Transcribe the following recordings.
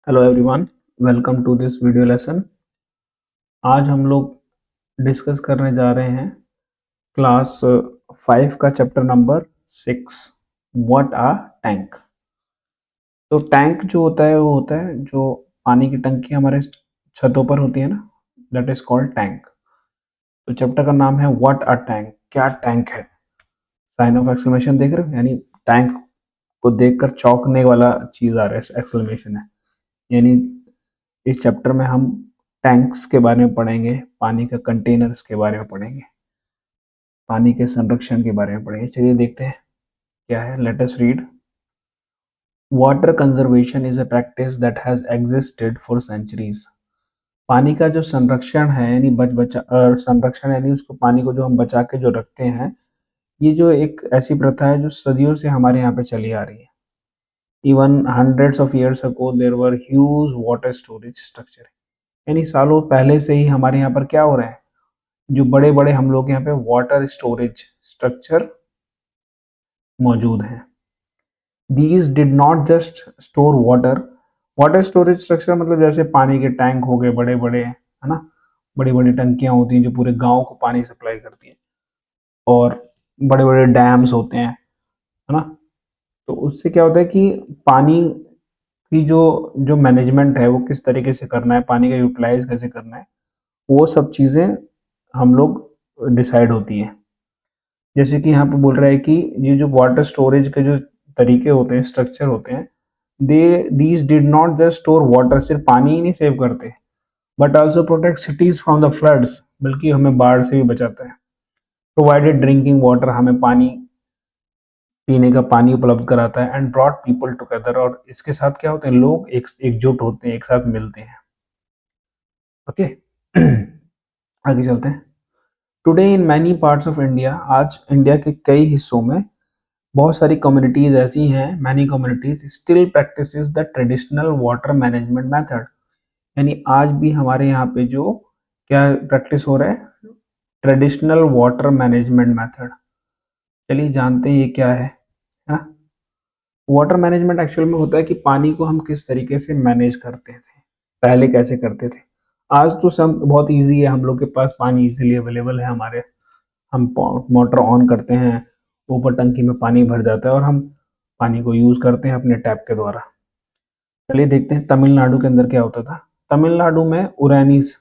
Hello everyone, welcome to this video lesson. आज हम लोग डिस्कस करने जा रहे हैं क्लास 5 का chapter number 6, what a tank. तो टैंक जो होता है वो होता है जो पानी की टंकी हमारे छतों पर होती है ना, दैट इज कॉल्ड टैंक। तो चैप्टर का नाम है व्हाट आ टैंक, क्या टैंक है। साइन ऑफ एक्सक्लेमेशन देख रहे हो, यानी टैंक को देखकर चौंकने वाला चीज आ रहा है, एक्सक्लेमेशन है। यानी इस चैप्टर में हम टैंक्स के बारे में पढ़ेंगे, पानी के कंटेनर्स के बारे में पढ़ेंगे, पानी के संरक्षण के बारे में पढ़ेंगे। चलिए देखते हैं क्या है। Let us read. Water conservation is a practice that has existed for centuries. पानी का जो संरक्षण है, यानी संरक्षण यानी उसको, पानी को जो हम बचा के जो रखते हैं, ये जो एक ऐसी प्रथा है जो सदियों से हमारे यहाँ पे चली आ रही है। Even hundreds of years ago there were huge water storage structure. यानी सालों पहले से ही हमारे यहाँ पर क्या हो रहा है, जो बड़े बड़े हम लोग यहाँ पे वाटर स्टोरेज स्ट्रक्चर मौजूद हैं। These did not just store water. Water storage structure मतलब जैसे पानी के टैंक हो गए बड़े बड़े, है ना, बड़ी बड़ी टंकियां होती हैं जो पूरे गांव को पानी सप्लाई करती हैं, और बड़े बड़े डैम्स होते हैं, है ना। तो उससे क्या होता है कि पानी की जो जो मैनेजमेंट है वो किस तरीके से करना है, पानी का यूटिलाइज कैसे करना है, वो सब चीज़ें हम लोग डिसाइड होती हैं। जैसे कि यहाँ पे बोल रहा है कि ये जो वाटर स्टोरेज के जो तरीके होते हैं, स्ट्रक्चर होते हैं, they these did not just store water, सिर्फ पानी ही नहीं सेव करते, but also protect cities from the floods, बल्कि हमें बाढ़ से भी बचाता है। प्रोवाइडेड ड्रिंकिंग वाटर, हमें पानी, पीने का पानी उपलब्ध कराता है। एंड ब्रॉट पीपल टुगेदर, और इसके साथ क्या होते हैं, लोग एकजुट होते हैं, एक साथ मिलते हैं। ओके आगे चलते हैं। Today in many parts of India, आज इंडिया के कई हिस्सों में बहुत सारी कम्युनिटीज ऐसी हैं, many communities still practices the traditional water management method. यानी आज भी हमारे यहाँ पे जो क्या प्रैक्टिस हो रहा है, ट्रेडिशनल वाटर मैनेजमेंट मेथड। चलिए जानते हैं ये क्या है ना। वाटर मैनेजमेंट एक्चुअल में होता है कि पानी को हम किस तरीके से मैनेज करते थे, पहले कैसे करते थे। आज तो सब बहुत इजी है, हम लोग के पास पानी इजीली अवेलेबल है हमारे, हम मोटर ऑन करते हैं, ऊपर टंकी में पानी भर जाता है और हम पानी को यूज करते हैं अपने टैप के द्वारा। चलिए देखते हैं तमिलनाडु के अंदर क्या होता था। तमिलनाडु में उरैनीस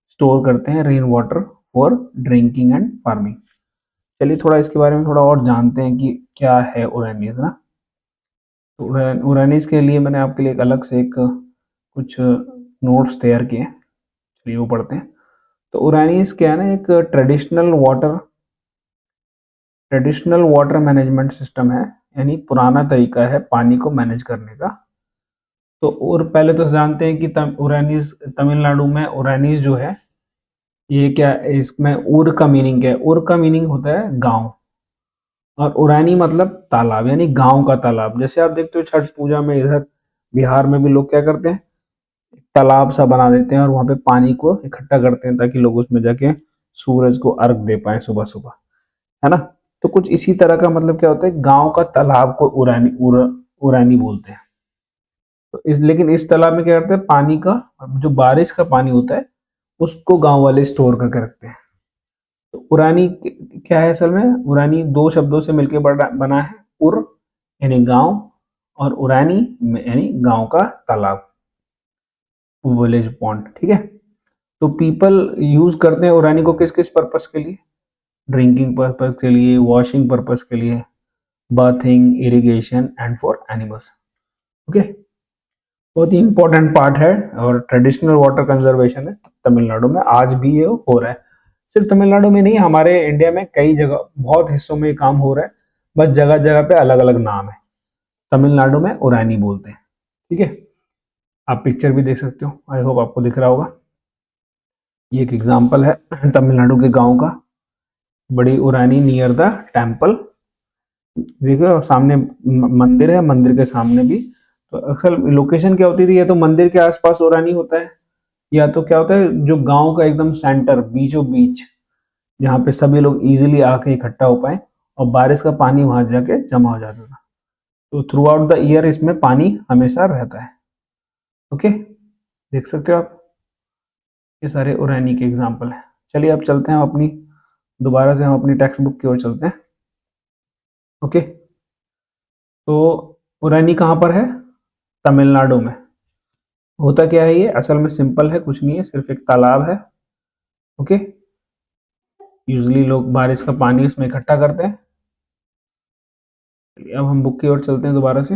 स्टोर करते हैं rain water for drinking and farming. चलिए थोड़ा इसके बारे में थोड़ा और जानते हैं कि क्या है उरैनीस ना। तो उरैनीस के लिए मैंने आपके लिए एक अलग से एक कुछ नोट्स तैयार किए, चलिए वो पढ़ते हैं। तो उरैनीस क्या है ना, एक ट्रेडिशनल वाटर मैनेजमेंट सिस्टम है, यानी पुराना तरीका है पानी को मैनेज करने का। तो और पहले तो जानते हैं कि उरैनीस, तमिलनाडु में उरैनीस जो है, ये क्या है, इसमें उर का मीनिंग क्या है, उर का मीनिंग होता है गांव, और उरैनी मतलब तालाब, यानी गांव का तालाब। जैसे आप देखते हो छठ पूजा में इधर बिहार में भी लोग क्या करते हैं, तालाब सा बना देते हैं और वहां पे पानी को इकट्ठा करते हैं ताकि लोग उसमें जाके सूरज को अर्घ दे पाए सुबह सुबह, है ना। तो कुछ इसी तरह का मतलब क्या होता है, गांव का तालाब को उरानी बोलते हैं। तो लेकिन इस तालाब में क्या करते हैं, पानी का जो बारिश का पानी होता है उसको गांव वाले स्टोर करके रखते हैं। तो उरानी क्या है असल में, उरानी दो शब्दों से मिलकर बना है, उर यानी गांव, और उरानी यानी गांव का तालाब, विलेज पॉन्ड, ठीक है। तो पीपल यूज करते हैं उरानी को किस किस पर्पस के लिए, ड्रिंकिंग पर्पस के लिए, वॉशिंग पर्पस के लिए, bathing, irrigation and for animals. Okay, बहुत ही इंपॉर्टेंट पार्ट है और ट्रेडिशनल वाटर कंजर्वेशन है तमिलनाडु में, आज भी ये हो रहा है। सिर्फ तमिलनाडु में नहीं, हमारे इंडिया में कई जगह बहुत हिस्सों में ये काम हो रहा है, बस जगह जगह पे अलग अलग नाम है। तमिलनाडु में उरानी बोलते हैं, ठीक है। आप पिक्चर भी देख सकते हो, आई होप आपको दिख रहा होगा। ये एक एग्जाम्पल है तमिलनाडु के गांव का, बड़ी उरानी नियर द टेम्पल। देखो सामने मंदिर है, मंदिर के सामने भी। तो अक्सर लोकेशन क्या होती थी, या तो मंदिर के आसपास उरानी होता है, या तो क्या होता है जो गांव का एकदम सेंटर, बीचों बीच, जहाँ पे सभी लोग इजीली आके इकट्ठा हो पाए और बारिश का पानी वहां जाके जमा हो जाता था। तो थ्रू आउट द ईयर इसमें पानी हमेशा रहता है। ओके, देख सकते हो आप, ये सारे उरैनी के एग्जाम्पल हैं। चलिए अब चलते हैं अपनी, दोबारा से हम अपनी टेक्स्ट बुक की ओर चलते हैं। ओके, तो उरैनी कहाँ पर है? तमिलनाडु में। होता क्या है, ये असल में सिंपल है, कुछ नहीं है, सिर्फ एक तालाब है। ओके, यूजुअली लोग बारिश का पानी उसमें इकट्ठा करते हैं। अब हम बुक की ओर चलते हैं दोबारा से।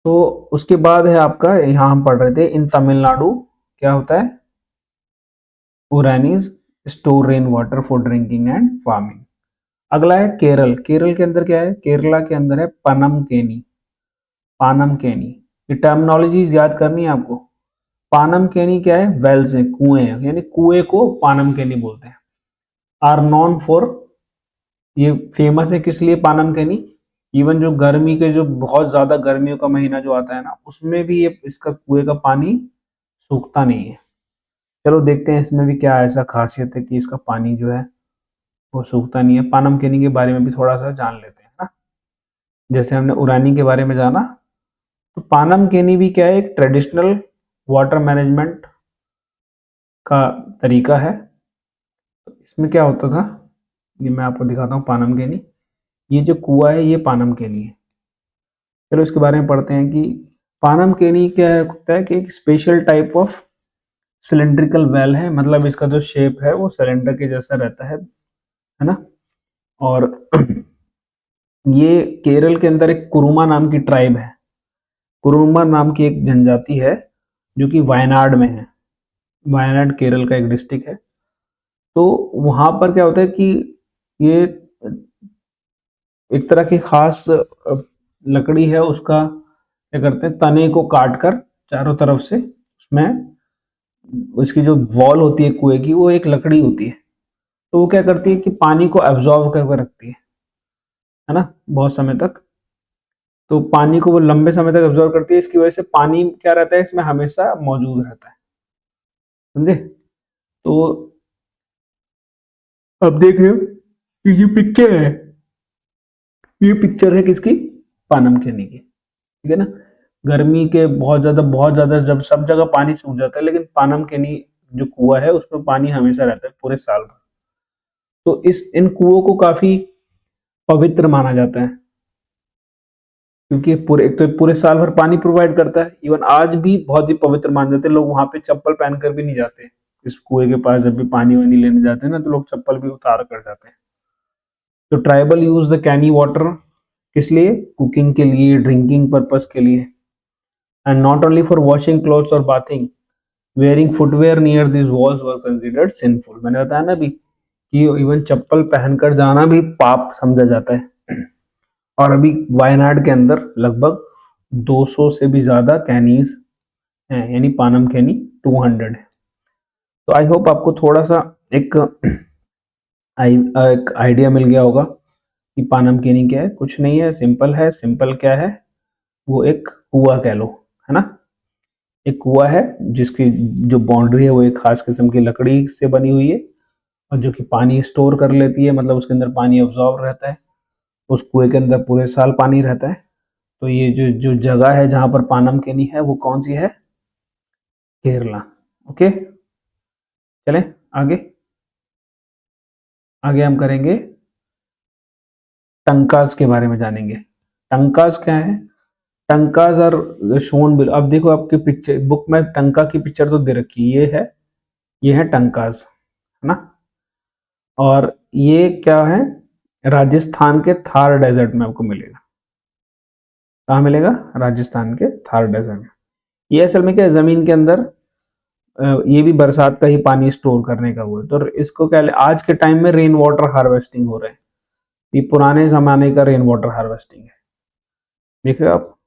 तो उसके बाद है आपका, यहाँ हम पढ़ रहे थे, इन तमिलनाडु क्या होता है, ooranis store rain water for drinking and farming. अगला है केरल। केरल के अंदर क्या है, केरला के अंदर है पनमकेनी। पानमकेनी, ये टर्मिनोलॉजीज याद करनी है आपको। पानमकेनी क्या है, वेल्स है, कुएं हैं, यानी कुएं को पानमकेनी बोलते हैं। आर नॉन फॉर, ये फेमस है किस लिए पानमकेनी, इवन जो गर्मी के, जो बहुत ज्यादा गर्मियों का महीना जो आता है ना, उसमें भी ये इसका कुएं का पानी सूखता नहीं है। चलो देखते हैं इसमें भी क्या ऐसा खासियत है कि इसका पानी जो है वो सूखता नहीं है। पानमकेनी के बारे में भी थोड़ा सा जान लेते हैं ना। जैसे हमने उरानी के बारे में जाना, तो पानमकेनी भी क्या है, एक ट्रेडिशनल वाटर मैनेजमेंट का तरीका है। तो इसमें क्या होता था, ये मैं आपको दिखाता हूँ पानमकेनी। ये जो कुआं है ये पानमकेनी है। चलो इसके बारे में पढ़ते हैं कि पानमकेनी क्या होता है, कि एक special type of cylindrical well है, मतलब इसका जो शेप है वो सिलेंडर के जैसा रहता है ना। और ये केरल के अंदर एक कुरुमा नाम की ट्राइब है, कुरुमा नाम की एक जनजाति है जो कि वायनाड में है। वायनाड केरल का एक डिस्ट्रिक्ट है। तो वहां पर क्या होता है कि ये एक तरह की खास लकड़ी है, उसका क्या करते हैं, तने को काट कर चारों तरफ से उसमें, उसकी जो वॉल होती है कुएं की, वो एक लकड़ी होती है। तो वो क्या करती है कि पानी को एब्जॉर्ब करके रखती है ना, बहुत समय तक। तो पानी को वो लंबे समय तक एब्जॉर्ब करती है, इसकी वजह से पानी क्या रहता है इसमें, हमेशा मौजूद रहता है। समझे? तो अब देख रहे हो कि ये पिक्चर है, ये पिक्चर है किसकी, पानमखेनी की, ठीक है ना। गर्मी के बहुत ज्यादा जब सब जगह पानी सूख जाता है, लेकिन पानमखेनी जो कुआं है उसमें पानी हमेशा रहता है पूरे साल भर। तो इस इन कुओं को काफी पवित्र माना जाता है, क्योंकि पूरे, एक तो पूरे साल भर पानी प्रोवाइड करता है। इवन आज भी बहुत ही पवित्र मान जाते हैं लोग, वहां पे चप्पल पहनकर भी नहीं जाते। इस कुएं के पास जब भी पानी वानी लेने जाते हैं ना, तो लोग चप्पल भी उतार कर जाते हैं। तो tribal use the keni water किस लिए, कुकिंग के लिए, ड्रिंकिंग पर्पस के लिए, and not only for washing clothes और bathing. Wearing footwear near this walls were considered sinful. मैंने बताया ना अभी कि इवन चप्पल पहनकर जाना भी पाप समझा जाता है। और अभी वायनाड के अंदर लगभग 200 से भी ज्यादा कैनीज हैं, यानी पानम कैनी 200 है। तो आई होप आपको थोड़ा सा एक एक आइडिया मिल गया होगा कि पानम कैनी क्या है। कुछ नहीं है, सिंपल है। सिंपल क्या है, वो एक कुआं कह लो, है ना। एक कुआं है जिसकी जो बाउंड्री है वो एक खास किस्म की लकड़ी से बनी हुई है, और जो कि पानी स्टोर कर लेती है, मतलब उसके अंदर पानी ऑब्जॉर्व रहता है। उस कुएं के अंदर पूरे साल पानी रहता है। तो ये जो जो जगह है जहां पर पानम केनी है, वो कौन सी है, केरला। ओके, चलें आगे। आगे हम करेंगे टंकाज के बारे में जानेंगे। टंकाज क्या है, टंकाज और शोन बिल। अब देखो आपके पिक्चर बुक में टंका की पिक्चर तो दे रखी है, ये है टंकाज, है ना। और ये क्या है, राजस्थान के थार डेजर्ट में आपको मिलेगा। कहाँ मिलेगा, राजस्थान के थार डेजर्ट में। ये असल में क्या है, जमीन के अंदर ये भी बरसात का ही पानी स्टोर करने का हुआ है। तो इसको क्या, आज के टाइम में रेन वाटर हार्वेस्टिंग हो रहे हैं। ये पुराने जमाने का रेन वाटर हार्वेस्टिंग है, देख रहे हो आप।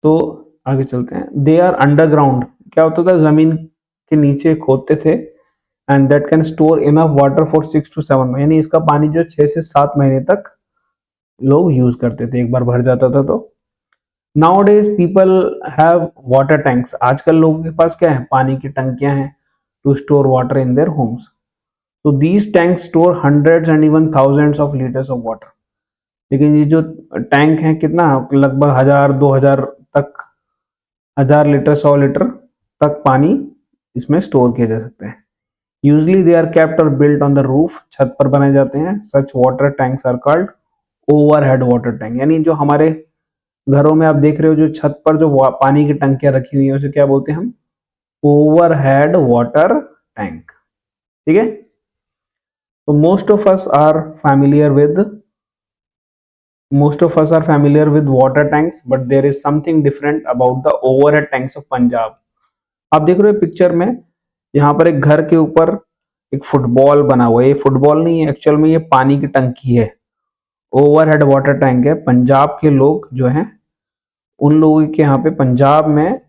तो आगे चलते हैं। दे आर अंडरग्राउंड, क्या होता था, जमीन के नीचे खोदते थे। And that can store enough water for 6 to 7, यानी इसका पानी जो 6 से 7 महीने तक लोग यूज करते थे, एक बार भर जाता था। तो now days people have water tanks, आजकल लोगों के पास क्या है, पानी की टंकियां हैं to store water in their homes. तो these tanks store hundreds and even thousands of litres of water. लेकिन ये जो टैंक है कितना, लगभग 1000, 2000 तक, 1000 लीटर 100 लीटर तक पानी इसमें स्टोर किया जा सकता है। यूजली दे आर केप्ट और बिल्ट ऑन द रूफ, छत पर बनाए जाते हैं। Such water tanks are called overhead water tank, यानी जो हमारे घरों में आप देख रहे हो जो छत पर जो पानी की टंकियां रखी हुई है उसे क्या बोलते हैं हम? Overhead water tank. ठीक है, तो most of us are familiar with water tanks, but there is something different about the overhead tanks of Punjab. आप देख रहे हो पिक्चर में, यहाँ पर एक घर के ऊपर एक फुटबॉल बना हुआ है। ये फुटबॉल नहीं है, एक्चुअल में ये पानी की टंकी है, ओवरहेड वाटर टैंक है। पंजाब के लोग जो हैं, उन लोगों के यहाँ पे पंजाब में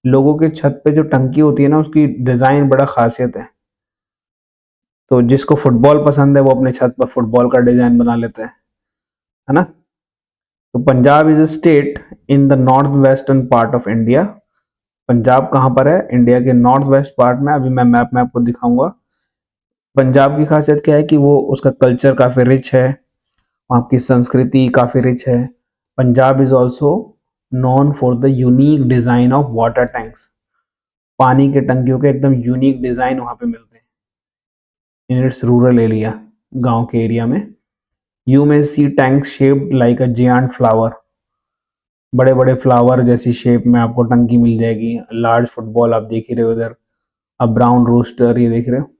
लोगों के छत पे जो टंकी होती है ना, उसकी डिजाइन बड़ा खासियत है। तो जिसको फुटबॉल पसंद है वो अपने छत पर फुटबॉल का डिजाइन बना लेता है ना। तो Punjab is a state in the north western part of India. Punjab कहाँ पर है? इंडिया के नॉर्थ वेस्ट पार्ट में। अभी मैं मैप में आपको दिखाऊंगा। पंजाब की खासियत क्या है कि वो उसका कल्चर काफी रिच है, वहाँ की संस्कृति काफी रिच है। Punjab is also known for the unique design of water tanks. पानी के टंकियों के एकदम यूनिक डिजाइन वहां पे मिलते हैं इन इट्स रूरल एरिया, गांव के एरिया में। You may see tank shaped like a giant flower, बड़े बड़े फ्लावर जैसी शेप में आपको टंकी मिल जाएगी। लार्ज फुटबॉल आप देख ही रहे हो इधर, अब ब्राउन रोस्टर ये देख रहे हो,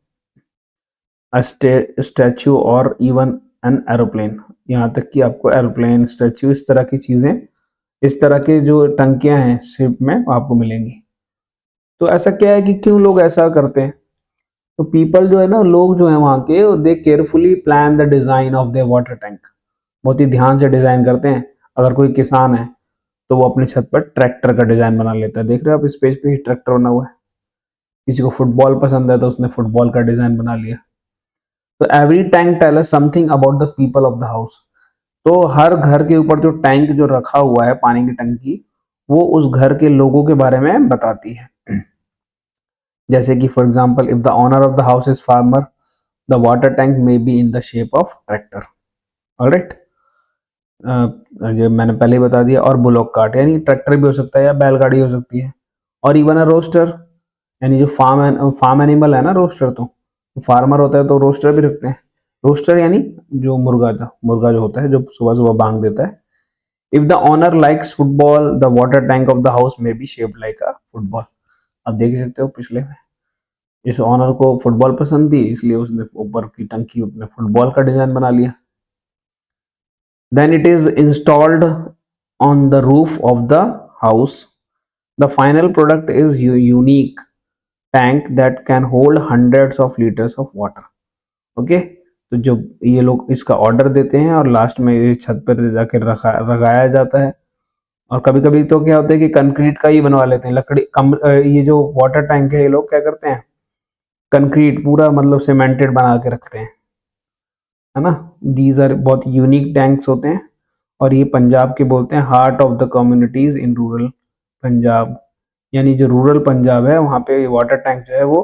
अ स्टैचू और इवन एन एरोप्लेन, यहाँ तक कि आपको एरोप्लेन, स्टैचू, इस तरह की चीजें, इस तरह के जो टंकियां हैं शेप में आपको मिलेंगी। तो ऐसा क्या है कि क्यों लोग ऐसा करते हैं? तो पीपल जो है ना, लोग जो है वहाँ के, they carefully plan the design of the water tank. बहुत ही ध्यान से डिजाइन करते हैं। अगर कोई किसान है तो वो अपनी छत पर ट्रैक्टर का डिजाइन बना लेता है। देख रहे हो आप, इस पेज पे ही ट्रैक्टर बना हुआ है। किसी को फुटबॉल पसंद है तो उसने फुटबॉल का डिजाइन बना लिया। तो every tank tell us something about the people of the house. तो हर घर के ऊपर जो टैंक जो रखा हुआ है, पानी की टंकी, वो उस घर के लोगों के बारे में बताती है। जैसे कि for example, if the owner of the house is farmer, the water tank may be in the shape of tractor. Alright, जो मैंने पहले ही बता दिया। और बुलॉक कार्ट, यानी ट्रैक्टर भी हो सकता है या बैलगाड़ी हो सकती है। और इवन अ रोस्टर, यानी जो फार्म एनिमल है ना रोस्टर, तो फार्मर होता है तो रोस्टर भी रखते हैं। रोस्टर यानी जो मुर्गा जो होता है, जो सुबह सुबह बांग देता है। If the owner likes football, the water tank of the house may be shaped like a football. आप देख सकते हो पिछले में, इस ओनर को फुटबॉल पसंद थी, इसलिए उसने ऊपर की टंकी अपने फुटबॉल का डिजाइन बना लिया। Then it is installed on the roof of the house. The final product is unique tank that can hold hundreds of litres of water. Okay, तो जो ये लोग इसका ऑर्डर देते हैं और लास्ट में ये छत पर जाकर लगाया जाता है। और कभी कभी तो क्या होता है कि कंक्रीट का ही बनवा लेते हैं, ये जो वाटर टैंक है, ये लोग क्या करते हैं, कंक्रीट पूरा मतलब सीमेंटेड बना के रखते हैं, है ना। दीज आर बहुत यूनिक टैंक्स होते हैं। और ये पंजाब के बोलते हैं heart of the communities in rural Punjab, यानी जो रूरल पंजाब है वहाँ पे वाटर टैंक जो है वो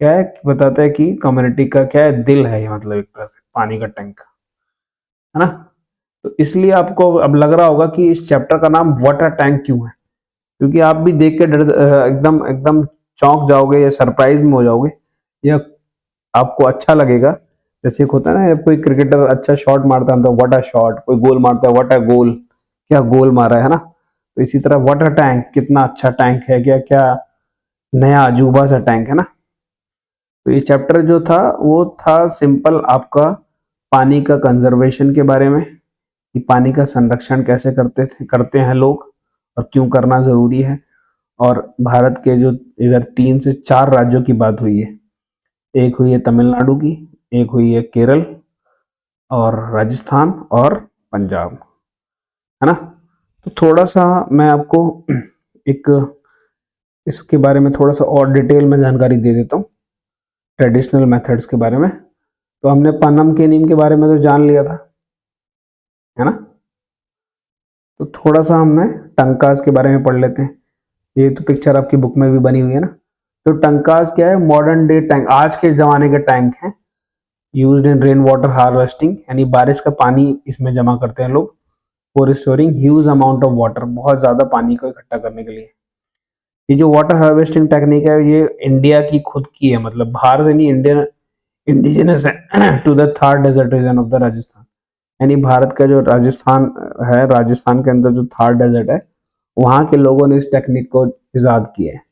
क्या है, बताता है कि कम्युनिटी का क्या है, दिल है ये, मतलब एक तरह से पानी का टैंक, है ना। तो इसलिए आपको अब लग रहा होगा कि इस चैप्टर का नाम वाटर टैंक क्यों है, क्योंकि आप भी देख के डर एकदम एकदम चौंक जाओगे या सरप्राइज में हो जाओगे, या आपको अच्छा लगेगा। जैसे एक होता है ना, कोई क्रिकेटर अच्छा शॉट मारता है तो व्हाट अ शॉट, कोई गोल मारता है व्हाट अ गोल, क्या गोल मारा है ना। तो इसी तरह वाटर टैंक, कितना अच्छा टैंक है, क्या क्या नया अजूबा सा टैंक है ना। तो ये चैप्टर जो था वो था सिंपल आपका पानी का कंजर्वेशन के बारे में, कि पानी का संरक्षण कैसे करते हैं लोग और क्यों करना जरूरी है। और भारत के जो इधर 3 से 4 राज्यों की बात हुई है, एक हुई है तमिलनाडु की, एक हुई है केरल और राजस्थान और पंजाब, है ना। तो थोड़ा सा मैं आपको एक इसके बारे में थोड़ा सा और डिटेल में जानकारी दे देता हूँ, ट्रेडिशनल मेथड्स के बारे में। तो हमने पनम के नीम के बारे में तो जान लिया था, है ना। तो थोड़ा सा हमने टंकाज के बारे में पढ़ लेते हैं। ये तो पिक्चर आपकी बुक में भी बनी हुई है ना। तो टंकाज क्या है? मॉडर्न डे टैंक, आज के जमाने के टैंक हैं, used in rain water harvesting, यानी बारिश का पानी इसमें जमा करते हैं लोग। For storing huge amount of water, बहुत ज़्यादा पानी को इकट्ठा करने के लिए। ये जो वाटर हार्वेस्टिंग टेक्निक है ये इंडिया की खुद की है, मतलब बाहर से नहीं, इंडियन इंडिजिनस है to the Thar desert region of the Rajasthan. यानी भारत का जो राजस्थान है, राजस्थान के अंदर जो थार डेजर्ट है, वहाँ के लोगों ने इस टेक्निक को इजाद किया है।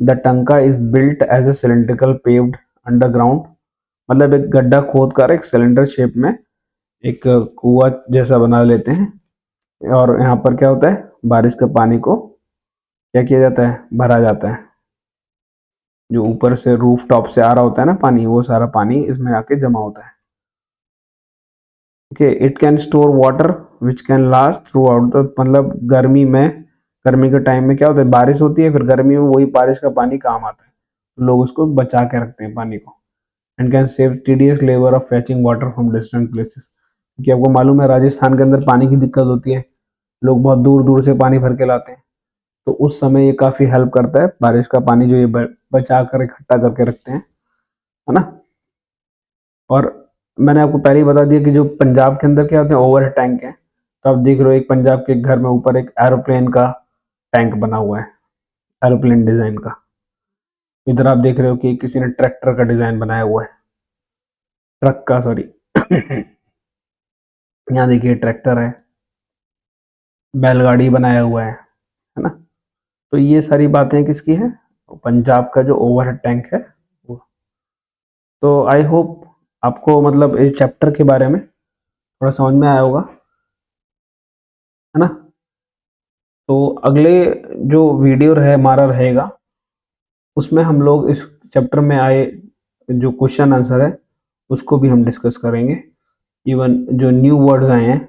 The tanka is built as a cylindrical paved underground, मतलब एक गड्ढा खोद कर एक सिलेंडर शेप में एक कुआं जैसा बना लेते हैं, और यहाँ पर क्या होता है, बारिश के पानी को क्या किया जाता है, भरा जाता है। जो ऊपर से रूफ टॉप से आ रहा होता है ना पानी, वो सारा पानी इसमें आके जमा होता है। Okay, it can store water which can last through out the, मतलब गर्मी के टाइम में क्या होता है, बारिश होती है, फिर गर्मी में वही बारिश का पानी काम आता है, लोग उसको बचा के रखते हैं पानी को। And can save tedious labour of फैचिंग water from distant places, क्योंकि आपको मालूम है राजस्थान के अंदर पानी की दिक्कत होती है, लोग बहुत दूर दूर से पानी भर के लाते हैं, तो उस समय ये काफ़ी हेल्प करता है, बारिश का पानी जो ये बचा कर इकट्ठा करके रखते हैं, है ना। और मैंने आपको पहले ही बता दिया कि जो पंजाब के अंदर क्या होते हैं, ओवर टैंक है। तो आप देख रहे हो एक पंजाब के घर में ऊपर एक एरोप्लेन का टैंक बना हुआ है, एरोप्लेन डिजाइन का। इधर आप देख रहे हो कि किसी ने ट्रैक्टर का डिजाइन बनाया हुआ है, ट्रक का, सॉरी यहाँ देखिए ट्रैक्टर है, बैलगाड़ी बनाया हुआ है ना। तो ये सारी बातें किसकी है, पंजाब का जो ओवरहेड टैंक है वो। तो आई होप आपको मतलब इस चैप्टर के बारे में थोड़ा समझ में आया होगा, है ना। तो अगले जो वीडियो है हमारा रहेगा, उसमें हम लोग इस चैप्टर में आए जो क्वेश्चन आंसर है उसको भी हम डिस्कस करेंगे। इवन जो न्यू वर्ड्स आए हैं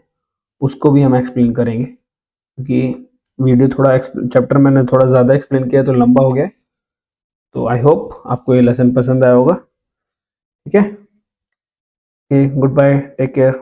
उसको भी हम एक्सप्लेन करेंगे, क्योंकि वीडियो थोड़ा चैप्टर मैंने थोड़ा ज़्यादा एक्सप्लेन किया तो लंबा हो गया। तो आई होप आपको ये लेसन पसंद आया होगा। ठीक है, गुड बाय, टेक केयर।